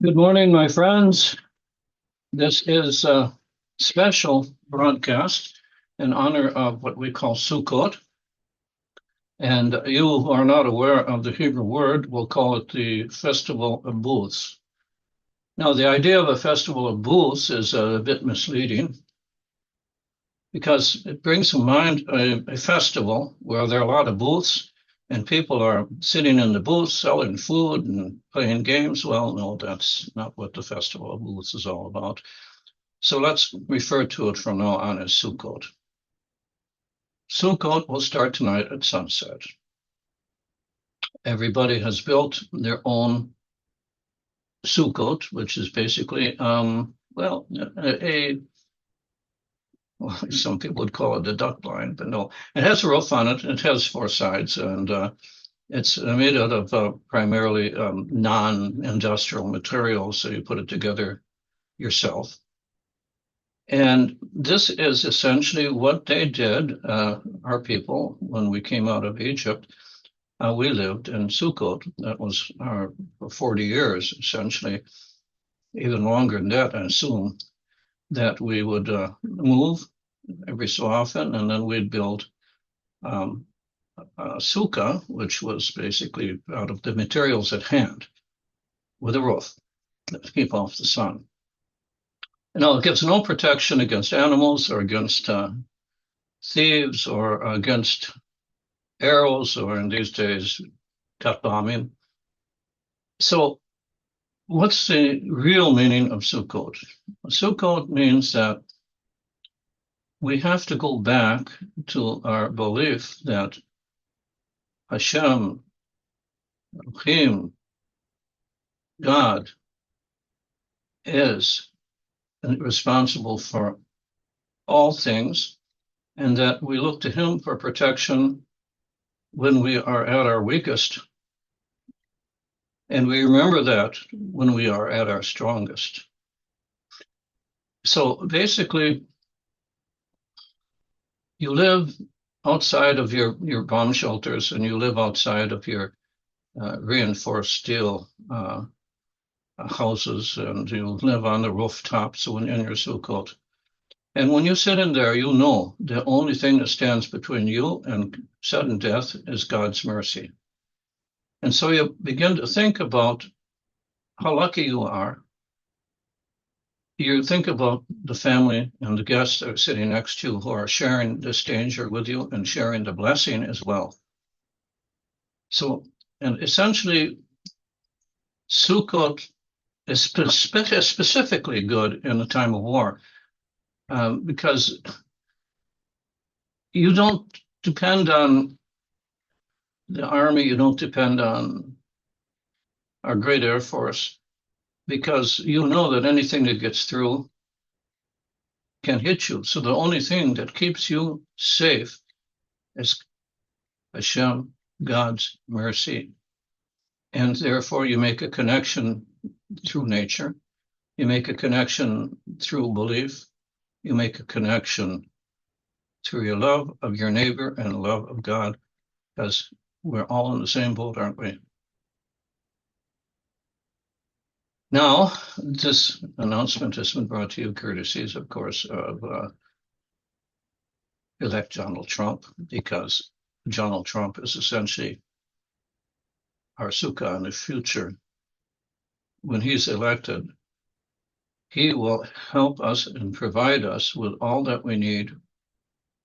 Good morning, my friends. This is a special broadcast in honor of what we call Sukkot. And you who are not aware of the Hebrew word will call it the Festival of Booths. Now, the idea of a Festival of Booths is a bit misleading because it brings to mind a festival where there are a lot of booths and people are sitting in the booths selling food and playing games. Well, no, that's not what the Festival of Booths is all about. So let's refer to it from now on as Sukkot. Sukkot will start tonight at sunset. Everybody has built their own Sukkot, which is basically, well, some people would call it a duck blind, but no, it has a roof on it. It has four sides, and it's made out of primarily non-industrial materials, so you put it together yourself. And this is essentially what they did, our people, when we came out of Egypt. We lived in Sukkot. That was our for 40 years, essentially, even longer than that, I assume, that we would move every so often, and then we'd build a sukkah, which was basically out of the materials at hand, with a roof to keep off the sun. Now, it gives no protection against animals or against thieves or against arrows or in these days, cat bombing. So what's the real meaning of Sukkot? Sukkot means that we have to go back to our belief that Hashem, Elohim, God, is responsible for all things, and that we look to him for protection when we are at our weakest. And we remember that when we are at our strongest. So basically, you live outside of your bomb shelters and you live outside of your reinforced steel houses, and you live on the rooftops in your Sukkot. And when you sit in there, you know the only thing that stands between you and sudden death is God's mercy. And so you begin to think about how lucky you are. You think about the family and the guests that are sitting next to you who are sharing this danger with you and sharing the blessing as well. So, and essentially, Sukkot is specifically good in the time of war because you don't depend on the army, you don't depend on our great Air Force, because you know that anything that gets through can hit you. So the only thing that keeps you safe is Hashem, God's mercy. And therefore, you make a connection through nature. You make a connection through belief. You make a connection through your love of your neighbor and love of God, because we're all in the same boat, aren't we? Now, this announcement has been brought to you courtesies, of course, of elect Donald Trump, because Donald Trump is essentially our sukkah in the future. When he's elected, he will help us and provide us with all that we need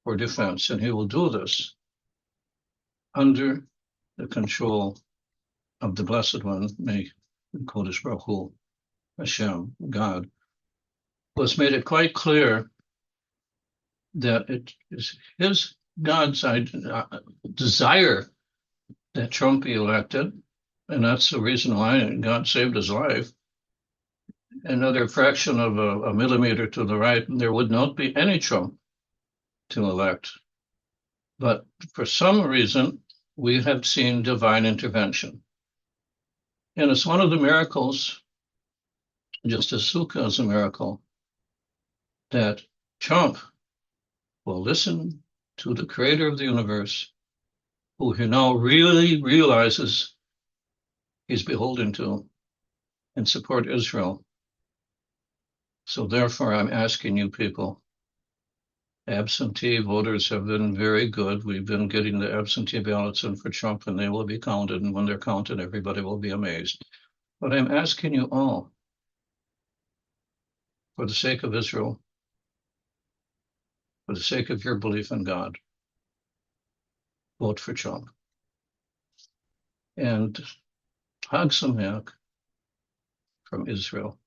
for defense, and he will do this under the control of the Blessed One, may Kodesh Baruch Hu, Hashem, God, who has made it quite clear that it is God's desire that Trump be elected, and that's the reason why God saved his life. Another fraction of a millimeter to the right, there would not be any Trump to elect. But for some reason, we have seen divine intervention. And it's one of the miracles, just as Sukkah is a miracle, that Trump will listen to the creator of the universe, who he now really realizes he's beholden to, and support Israel. So therefore, I'm asking you people, absentee voters have been very good. We've been getting the absentee ballots in for Trump, and they will be counted. And when they're counted, everybody will be amazed. But I'm asking you all, for the sake of Israel, for the sake of your belief in God, vote for Trump. And Hag Sameach from Israel.